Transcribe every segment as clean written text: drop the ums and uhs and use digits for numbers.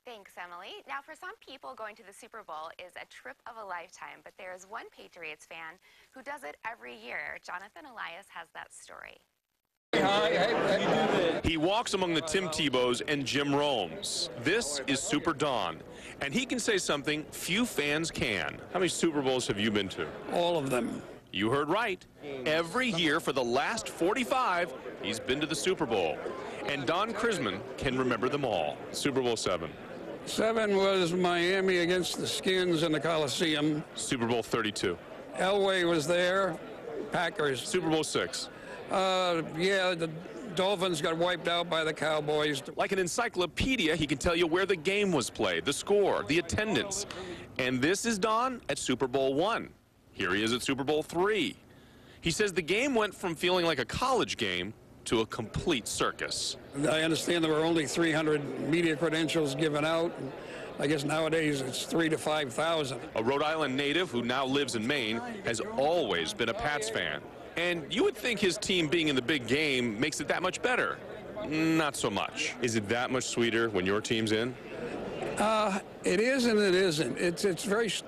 Thanks, Emily. Now, for some people, going to the Super Bowl is a trip of a lifetime, but there is one Patriots fan who does it every year. Jonathan Elias has that story. He walks among the Tim Tebows and Jim Romes. This is Super Don, and he can say something few fans can. How many Super Bowls have you been to? All of them. You heard right. Every year for the last 45, he's been to the Super Bowl. And Don Chrisman can remember them all. Super Bowl 7. 7 was Miami against the Skins in the Coliseum. Super Bowl 32. Elway was there. Packers. Super Bowl 6. Yeah, the Dolphins got wiped out by the Cowboys. Like an encyclopedia, he can tell you where the game was played, the score, the attendance. And this is Don at Super Bowl 1. Here he is at Super Bowl 3. He says the game went from feeling like a college game to a complete circus. I understand there were only 300 media credentials given out. I guess nowadays it's 3,000 to 5,000. A Rhode Island native who now lives in Maine has always been a Pats fan. And you would think his team being in the big game makes it that much better. Not so much. Is it that much sweeter when your team's in? It is and it isn't.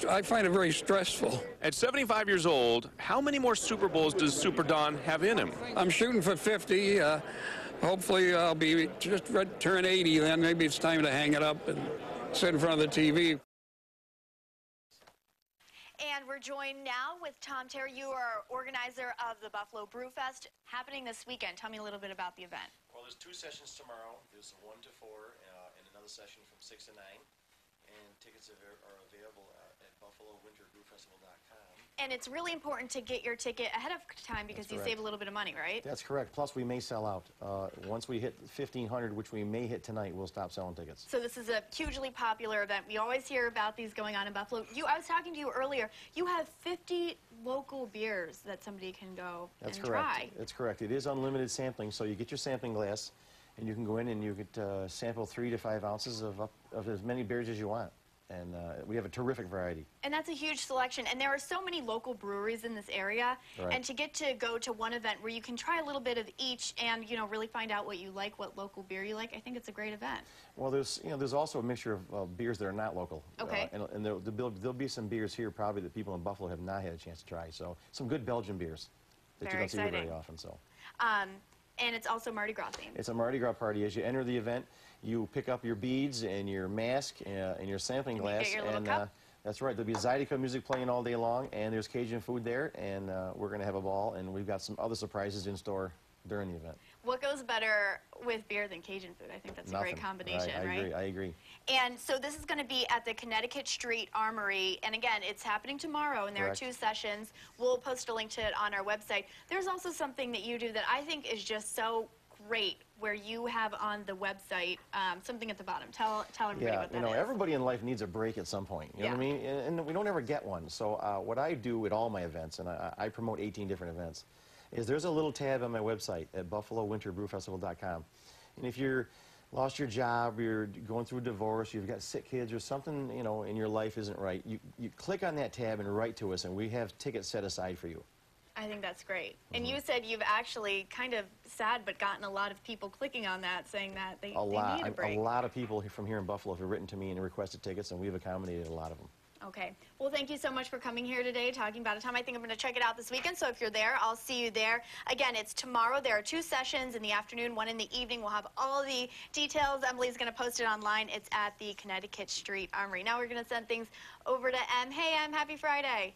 I find it very stressful. At 75 years old, how many more Super Bowls does Super Don have in him? I'm shooting for 50. Hopefully I'll be just turn 80 then. Maybe it's time to hang it up and sit in front of the TV. And we're joined now with Tom Terry. You are organizer of the Buffalo Brew Fest happening this weekend. Tell me a little bit about the event. Well, there's 2 sessions tomorrow. There's a 1 to 4 and another session from 6 to 9. And tickets are available at BuffaloWinterBrewFestival.com. And it's really important to get your ticket ahead of time because you save a little bit of money, right? That's correct. Plus, we may sell out. Once we hit 1,500, which we may hit tonight, we'll stop selling tickets. So this is a hugely popular event. We always hear about these going on in Buffalo. I was talking to you earlier. You have 50 local beers that somebody can go and try. That's correct. It is unlimited sampling, so you get your sampling glass, and you can go in and you could sample 3 to 5 ounces of as many beers as you want. And we have a terrific variety. And that's a huge selection. And there are so many local breweries in this area. Right. And to get to go to one event where you can try a little bit of each and, you know, really find out what you like, what local beer you like, I think it's a great event. Well, there's also a mixture of beers that are not local. Okay. And there'll be some beers here probably that people in Buffalo have not had a chance to try. So some good Belgian beers that you don't see here very often. So. And it's also Mardi Gras themed. It's a Mardi Gras party. As you enter the event, you pick up your beads and your mask and your sampling glass. You get your little cup. That's right. There'll be Zydeco music playing all day long, and there's Cajun food there, and we're going to have a ball, and we've got some other surprises in store during the event. What goes better with beer than Cajun food? I think that's a great combination, right? I agree. And so this is going to be at the Connecticut Street Armory. And again, it's happening tomorrow, and there are 2 sessions. We'll post a link to it on our website. There's also something that you do that I think is just so great, where you have on the website something at the bottom. Tell everybody what that is. Yeah, everybody in life needs a break at some point. You know what I mean? And we don't ever get one. So what I do at all my events, and I promote 18 different events, is there's a little tab on my website at BuffaloWinterBrewFestival.com. And if you're lost your job, you're going through a divorce, you've got sick kids, or something, you know, in your life isn't right, you click on that tab and write to us, and we have tickets set aside for you. I think that's great. And you said you've actually kind of sad, but gotten a lot of people clicking on that, saying that they need a break. A lot of people from here in Buffalo have written to me and requested tickets, and we've accommodated a lot of them. Okay. Well, thank you so much for coming here today, talking about a time. I think I'm going to check it out this weekend, so if you're there, I'll see you there. Again, it's tomorrow. There are 2 sessions in the afternoon, 1 in the evening. We'll have all the details. Emily's going to post it online. It's at the Connecticut Street Armory. Now we're going to send things over to Em. Hey, Em, happy Friday.